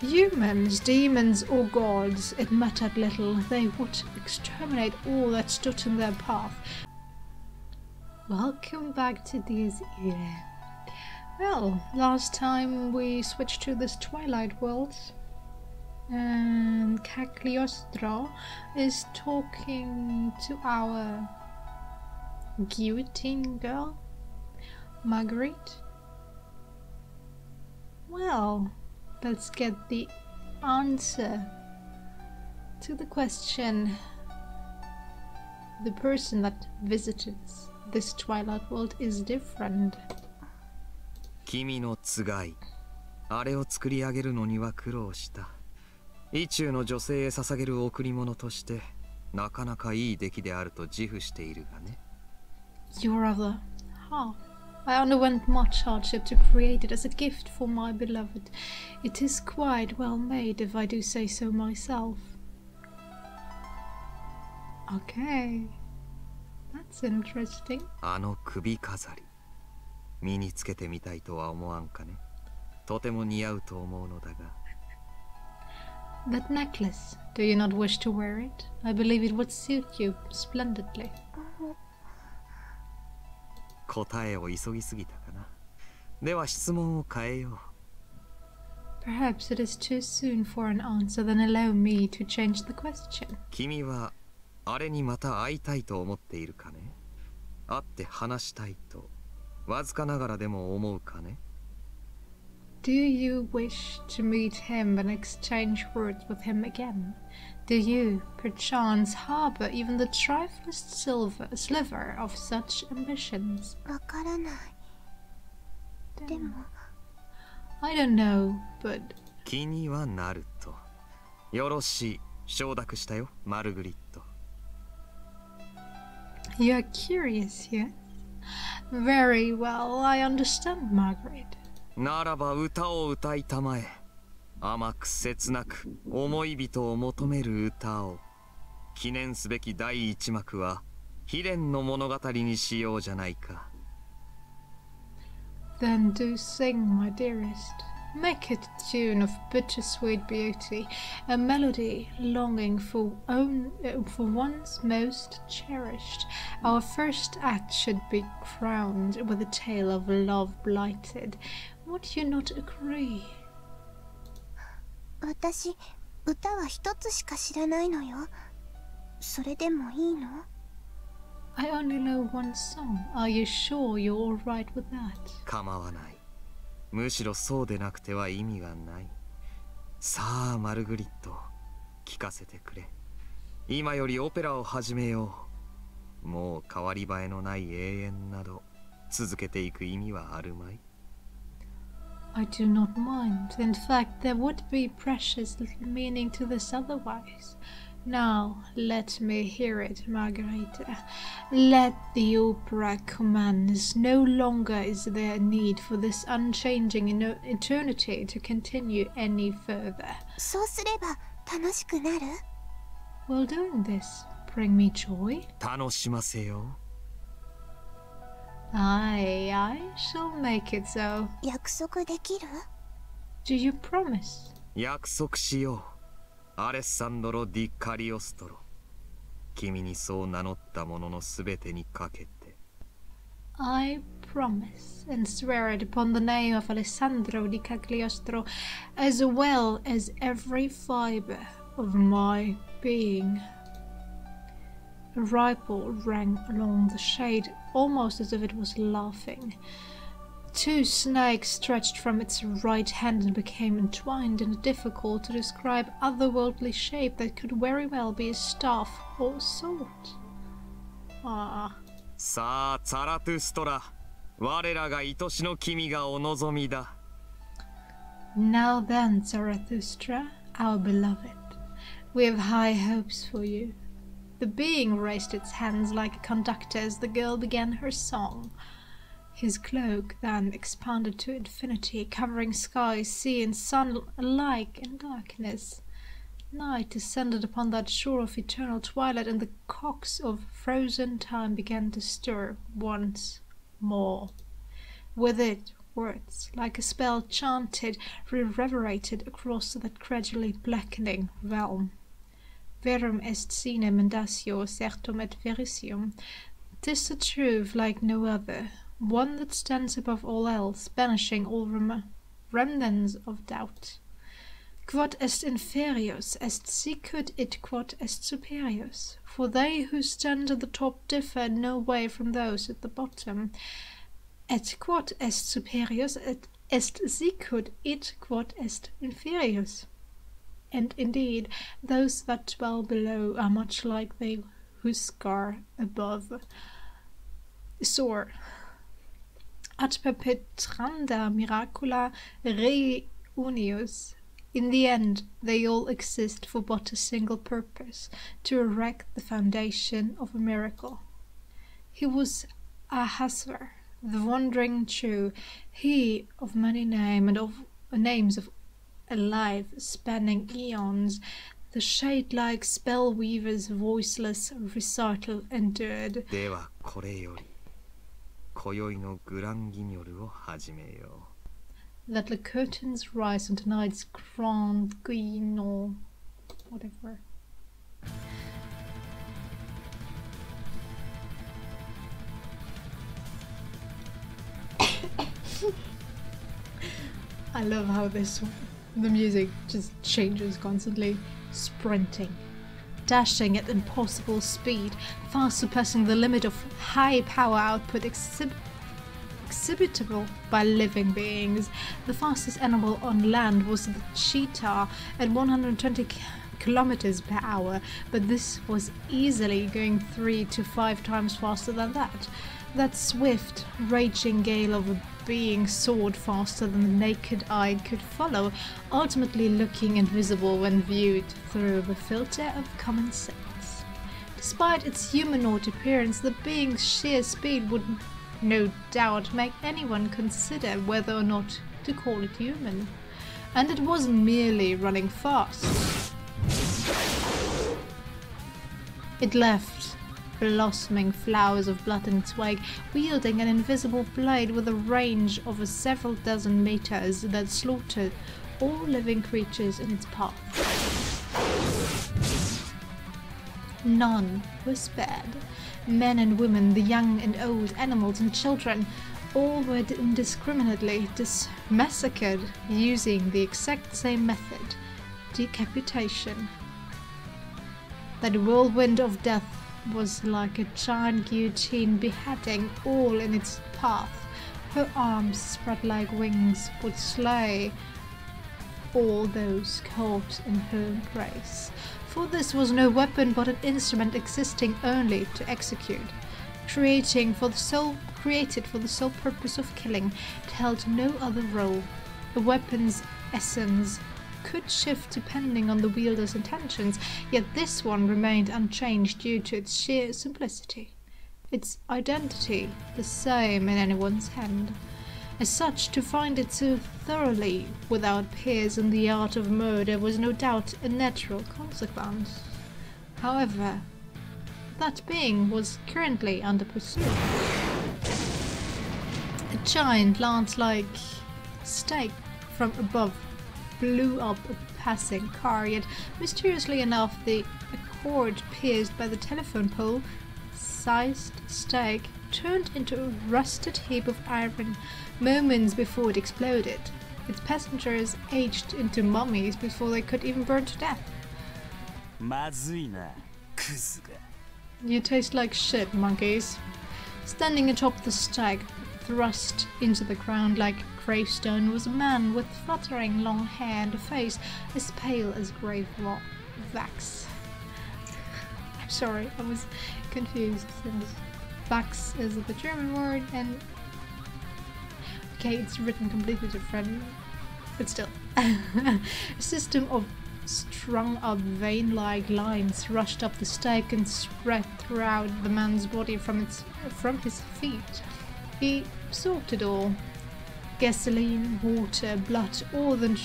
Humans, demons, or gods, it mattered little. They would exterminate all that stood in their path. Welcome back to this Irae. Well, last time we switched to this Twilight world, and Cagliostro is talking to our guillotine girl, Marguerite. Well, let's get the answer to the question. The person that visits this Twilight world is different. 君のつがい、あれを作り上げるのには苦労した。意中の女性へ捧げる贈り物として、なかなかいい出来であると自負しているがね。Your other half. I underwent much hardship to create it as a gift for my beloved. It is quite well made, if I do say so myself. Okay, that's interesting. あの首飾り、身につけてみたいとは思わんかね。とても似合うと思うのだが。That necklace, do you not wish to wear it? I believe it would suit you splendidly. 答えを急ぎすぎたかな。では質問を変えよう。Perhaps it is too soon for an answer, then allow me to change the question. 君はあれにまた会いたいと思っているかね。会って話したいとわずかながらでも思うかね。Do you wish to meet him and exchange words with him again? Do you, perchance, harbor even the triflest sliver of such ambitions? わからない。でも I don't know, but 気にはなると。よろしい、承諾したよ、マルグリット。you are curious, yes? Very well, I understand, Margaret. ならば歌を歌いたまえ。甘く切なく思い人を求める歌を。記念すべき第一幕は悲恋の物語にしようじゃないか。Then do sing, my dearest. Make it a tune of bittersweet beauty, a melody longing for one's most cherished. Our first act should be crowned with a tale of love blighted. Would you not agree? 私、歌は一つしか知らないのよ。それでもいいの？ I only know one song. Are you sure you're all right with that? 構わない。むしろそうでなくては意味がない。さあ、マルグリット、聞かせてくれ。今よりオペラを始めよう。もう変わり映えのない永遠など続けていく意味はあるまい。I do not mind. In fact, there would be precious little meaning to this otherwise. Now, let me hear it, Margarita. Let the opera commence. No longer is there need for this unchanging eternity to continue any further. そうすれば楽しくなる？ Will doing this bring me joy? 楽しませよ。I shall make it so. 約束できる？ Do you promise? 約束しよう。アレッサンドロ・ディ・カリオストロ。君にそう名乗ったもののすべてにかけて。I promise and swear it upon the name of Alessandro di Cagliostro, as well as every fibre of my being. A ripple ran along the shade, almost as if it was laughing. Two snakes stretched from its right hand and became entwined in a difficult to describe otherworldly shape that could very well be a staff or sword. Ah. さあ、ザラトゥストラ。我らが愛しの君がお望みだ。Now then, Zarathustra, our beloved, we have high hopes for you. The being raised its hands like a conductor as the girl began her song. His cloak then expanded to infinity, covering sky, sea, and sun alike in darkness. Night descended upon that shore of eternal twilight, and the cocks of frozen time began to stir once more. With it words, like a spell chanted, reverberated across that gradually blackening realm. Verum est sine mendatio certum et veritium. 'Tis a truth like no other, one that stands above all else, banishing all remnants of doubt. Quod est inferius est sicut id quod est superius, for they who stand at the top differ in no way from those at the bottom. Et quod est superius est sicut id quod est inferius. And indeed, those that dwell below are much like they who scar above. Soar. Ad perpetranda miracula rei unius. In the end, they all exist for but a single purpose, to erect the foundation of a miracle. He was Ahasuer, the wandering Jew, he of many names of alive, spanning eons, the shade-like spell-weaver's voiceless recital endured. ではこれより今宵のグランギニョルを始めよう。That the curtains rise on tonight's grand guignol, whatever. I love how the music just changes constantly. Sprinting, dashing at impossible speed, far surpassing the limit of high power output exhibitable by living beings. The fastest animal on land was the cheetah at 120 kilometers per hour, but this was easily going 3 to 5 times faster than that. That swift, raging gale of a being soared faster than the naked eye could follow, ultimately looking invisible when viewed through the filter of common sense. Despite its humanoid appearance, the being's sheer speed would no doubt make anyone consider whether or not to call it human. And it wasn't merely running fast. It left blossoming flowers of blood in its wake, wielding an invisible blade with a range of several dozen meters that slaughtered all living creatures in its path. None were spared. Men and women, the young and old, animals and children, all were indiscriminately massacred using the exact same method, decapitation. That whirlwind of death was like a giant guillotine beheading all in its path. Her arms spread like wings would slay all those caught in her embrace. For this was no weapon but an instrument existing only to execute, created for the sole purpose of killing. It held no other role. The weapon's essence could shift depending on the wielder's intentions, yet this one remained unchanged due to its sheer simplicity. Its identity the same in anyone's hand. As such, to find it so thoroughly without peers in the art of murder was no doubt a natural consequence. However, that being was currently under pursuit. A giant lance-like stake from above blew up a passing car, yet mysteriously enough the cord pierced by the telephone pole-sized stake turned into a rusted heap of iron moments before it exploded. Its passengers aged into mummies before they could even burn to death. You taste like shit, monkeys. Standing atop the stake, thrust into the ground like gravestone, was a man with fluttering long hair and a face as pale as grave wax. I'm sorry, I was confused since wax is the German word and okay, it's written completely different, but still. A system of strung up vein-like lines rushed up the stake and spread throughout the man's body from his feet. He absorbed it all. Gasoline, water, blood, all the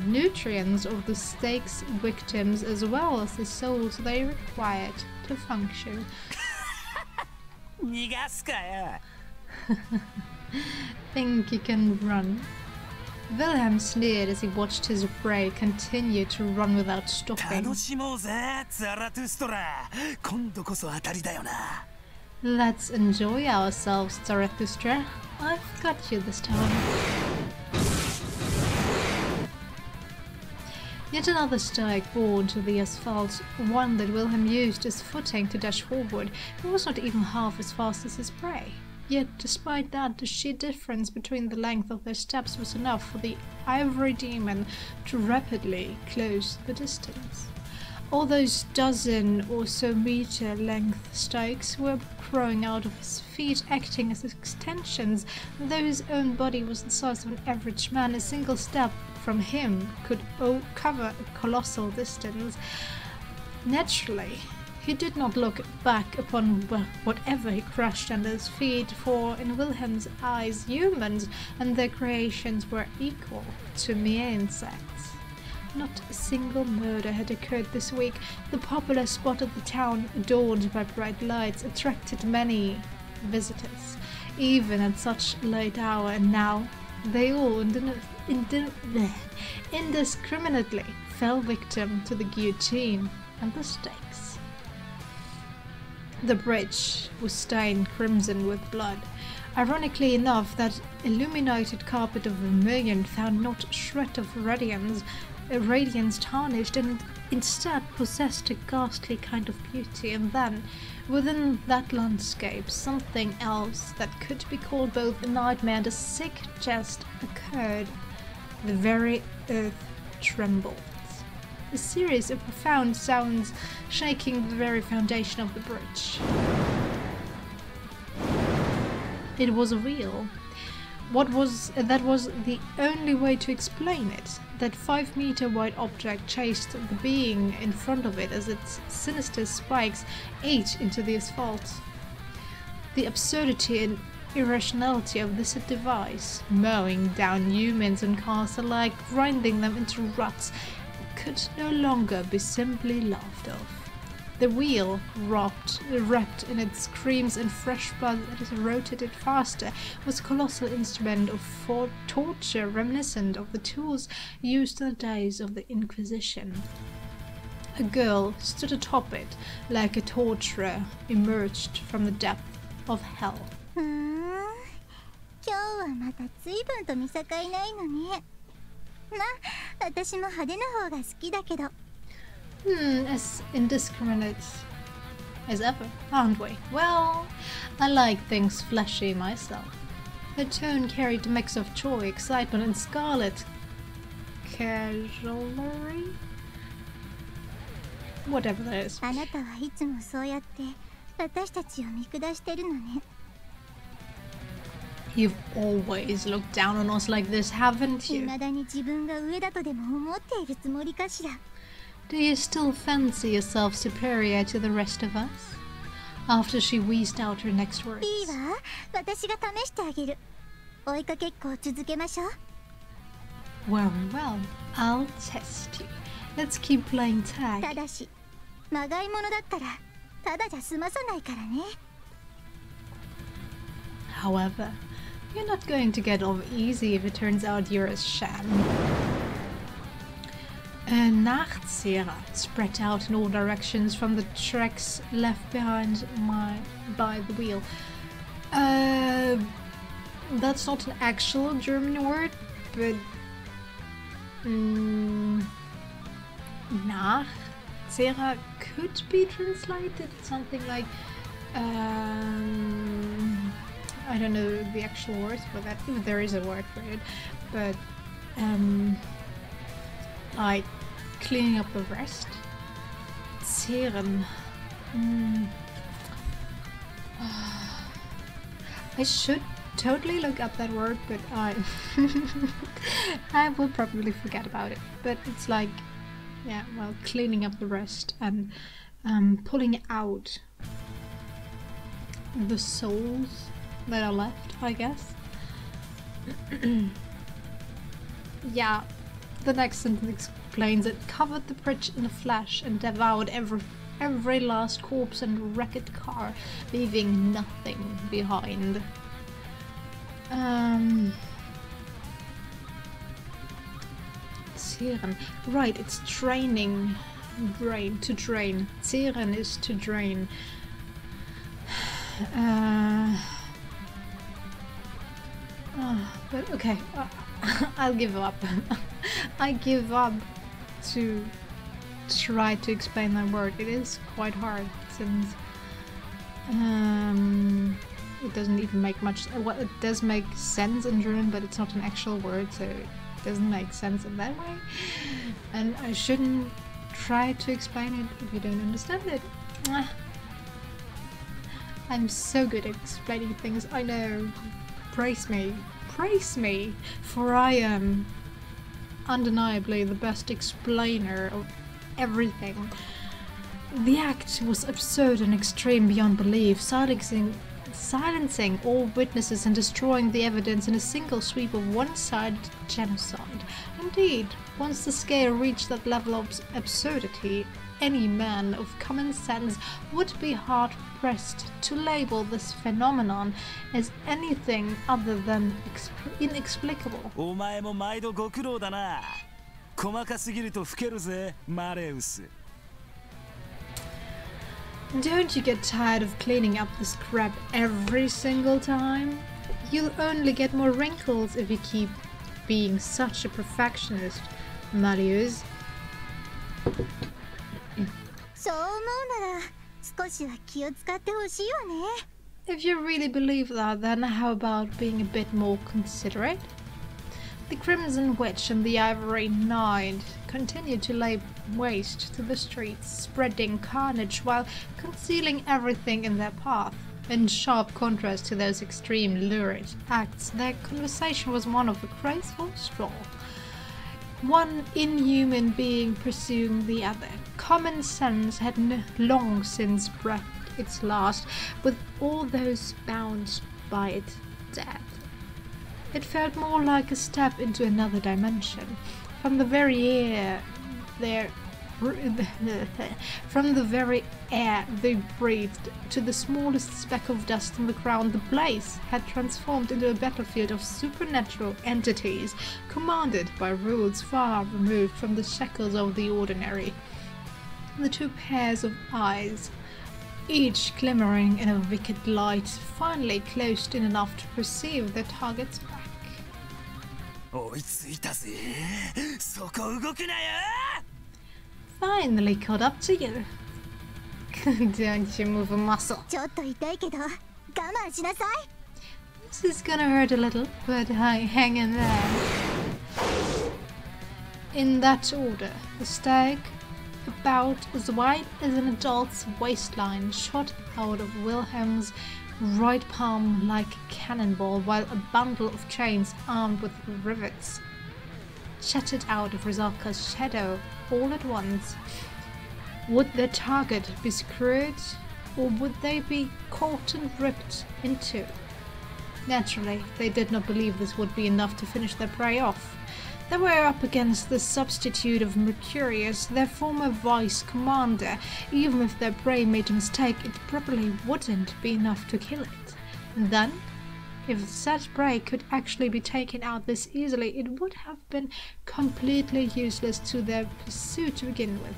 nutrients of the stake's victims as well as the souls they required to function. Think you can run? Wilhelm sneered as he watched his prey continue to run without stopping. 楽しもうぜ、ザラトゥストラ。今度こそ当たりだよな。Let's enjoy ourselves, Zarathustra. I've got you this time. Yet another strike borne to the asphalt, one that Wilhelm used as footing to dash forward. He was not even half as fast as his prey. Yet, despite that, the sheer difference between the length of their steps was enough for the ivory demon to rapidly close the distance. All those dozen or so meter length strikes were growing out of his feet, acting as extensions, and though his own body was the size of an average man, a single step from him could cover a colossal distance. Naturally, he did not look back upon whatever he crushed under his feet, for in Wilhelm's eyes humans and their creations were equal to mere insects. Not a single murder had occurred this week. The popular spot of the town, adorned by bright lights, attracted many visitors, even at such a late hour, and now they all indiscriminately fell victim to the guillotine and the stakes. The bridge was stained crimson with blood. Ironically enough, that illuminated carpet of vermilion found not a shred of radiance tarnished, and instead possessed a ghastly kind of beauty. And then, within that landscape, something else that could be called both a nightmare and a sick jest occurred. The very earth trembled. A series of profound sounds shaking the very foundation of the bridge. It was real. That was the only way to explain it. That 5-meter wide object chased the being in front of it as its sinister spikes ate into the asphalt. The absurdity and irrationality of this device, mowing down humans and cars alike, grinding them into ruts, could no longer be simply laughed off. The wheel, wrapped in its screams and fresh blood that rotated faster, was a colossal instrument of torture reminiscent of the tools used in the days of the Inquisition. A girl stood atop it like a torturer emerged from the depth of hell. 今日はまた随分と見境ないのね。まあ、私も派手な方が好きだけど。As indiscriminate as ever, aren't we? Well, I like things fleshy myself. Her tone carried a mix of joy, excitement, and scarlet casualry? Whatever that is. あなたはいつもそうやって私たちを見下してるのね。You've always looked down on us like this, haven't you? 未だに自分が上だとでも思っているつもりかしら。Do you still fancy yourself superior to the rest of us? After she wheezed out her next words. いいわ、私が試してあげる。追いかけっこを続けましょう。Well, I'll test you. Let's keep playing tag. ただし、まがいものだったらただじゃ済まさないからね。However, you're not going to get off easy if it turns out you're a sham. A Nachtzehrer spread out in all directions from the tracks left behind by the wheel. That's not an actual German word, but Nachtzehrer could be translated something like I don't know the actual word for that, if there is a word for it, but like cleaning up the rest. Zehren. I should totally look up that word, but I will probably forget about it. But it's like, yeah, well, cleaning up the rest and pulling out the souls that are left, I guess. Yeah, the next sentence explains it covered the bridge in a flash and devoured every last corpse and wrecked car, leaving nothing behind. Zehren. Right, it's training. Brain, to drain. Zehren is to drain. But okay, I'll give up. I give up to try to explain that word. It is quite hard since it doesn't even make much. Well, it does make sense in German, but it's not an actual word, so it doesn't make sense in that way. And I shouldn't try to explain it if you don't understand it. I'm so good at explaining things. I know. Praise me, for I am undeniably the best explainer of everything. The act was absurd and extreme beyond belief, silencing all witnesses and destroying the evidence in a single sweep of one-sided genocide. Indeed, once the scale reached that level of absurdity, any man of common sense would be hard-pressed to label this phenomenon as anything other than inexplicable. お前も毎度ご苦労だな。細かすぎると老けるぜ、マレウス。Don't you get tired of cleaning up this crap every single time? You'll only get more wrinkles if you keep being such a perfectionist, Marius. そう思うなら少しは気を使ってほしいわね。 If you really believe that, then how about being a bit more considerate? The Crimson Witch and the Ivory Knight continued to lay waste to the streets, spreading carnage while concealing everything in their path. In sharp contrast to those extreme lurid acts, their conversation was one of a graceful stroll. One inhuman being pursuing the other. Common sense had long since breathed its last, with all those bound by its death. It felt more like a step into another dimension. From the very air they breathed to the smallest speck of dust on the ground, the place had transformed into a battlefield of supernatural entities, commanded by rules far removed from the shackles of the ordinary. The two pairs of eyes, each glimmering in a wicked light, finally closed in enough to perceive their target's back. 追いついたぜ。そこ動くなよ。 Finally caught up to you. Don't you move a muscle. ちょっと痛いけど我慢しなさい。 This is gonna hurt a little, but hang in there. In that order, the stag, about as wide as an adult's waistline, shot out of Wilhelm's right palm like a cannonball, while a bundle of chains armed with rivets shattered out of Rizalka's shadow all at once. Would their target be screwed, or would they be caught and ripped in two? Naturally, they did not believe this would be enough to finish their prey off. They were up against the substitute of Mercurius, their former vice-commander. Even if their prey made a mistake, it probably wouldn't be enough to kill it. And then, if such prey could actually be taken out this easily, it would have been completely useless to their pursuit to begin with.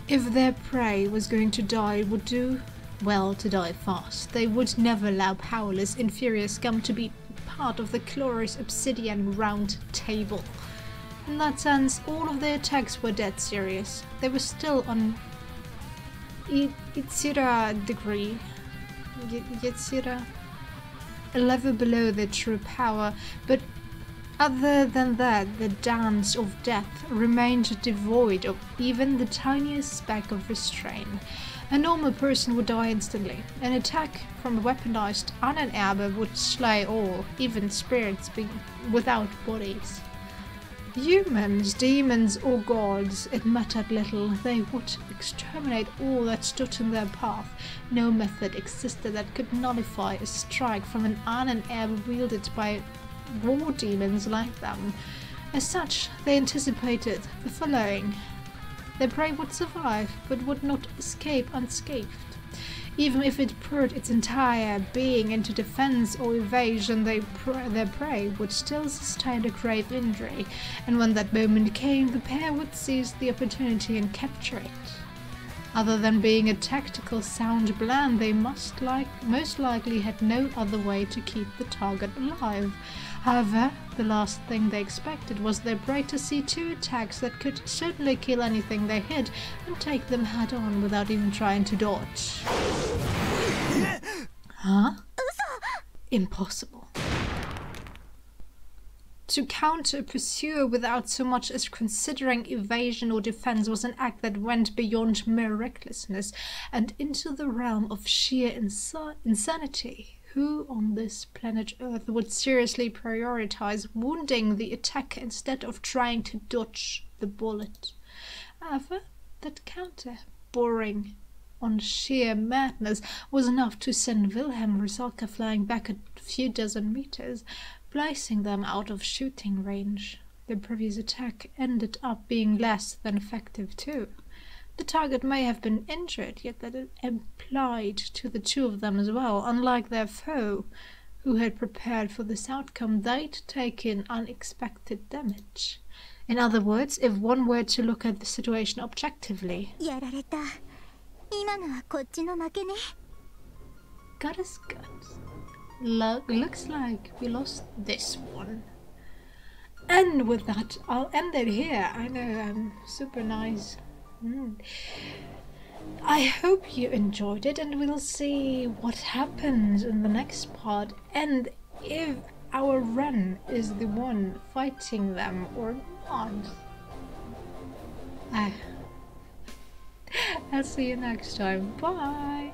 If their prey was going to die, it would do well to die fast. They would never allow powerless, inferior scum to be part of the glorious obsidian round table. In that sense, all of their attacks were dead serious. They were still on Itzira degree, Yetzira, a level below their true power, but other than that, the dance of death remained devoid of even the tiniest speck of restraint. A normal person would die instantly. An attack from a weaponized Ahnenerbe would slay all, even spirits without bodies. Humans, demons or gods, it mattered little. They would exterminate all that stood in their path. No method existed that could nullify a strike from an Ahnenerbe wielded by war demons like them. As such, they anticipated the following. Their prey would survive, but would not escape unscathed. Even if it poured its entire being into defense or evasion, their prey would still sustain a grave injury, and when that moment came, the pair would seize the opportunity and capture it. Other than being a tactical sound plan, they most likely had no other way to keep the target alive. However, the last thing they expected was their prey to see two attacks that could certainly kill anything they hit and take them head on without even trying to dodge. Huh? Impossible. To counter a pursuer without so much as considering evasion or defense was an act that went beyond mere recklessness and into the realm of sheer insanity. Who on this planet Earth would seriously prioritize wounding the attacker instead of trying to dodge the bullet? However, that counter, bordering on sheer madness, was enough to send Wilhelm Rusalka flying back a few dozen meters, placing them out of shooting range. The previous attack ended up being less than effective too. The target may have been injured, yet that it applied to the two of them as well. Unlike their foe, who had prepared for this outcome, they'd taken unexpected damage. In other words, if one were to look at the situation objectively, God is good. Looks like we lost this one. And with that, I'll end it here. I know I'm super nice. I hope you enjoyed it, and we'll see what happens in the next part and if our Ren is the one fighting them or not. I'll see you next time. Bye!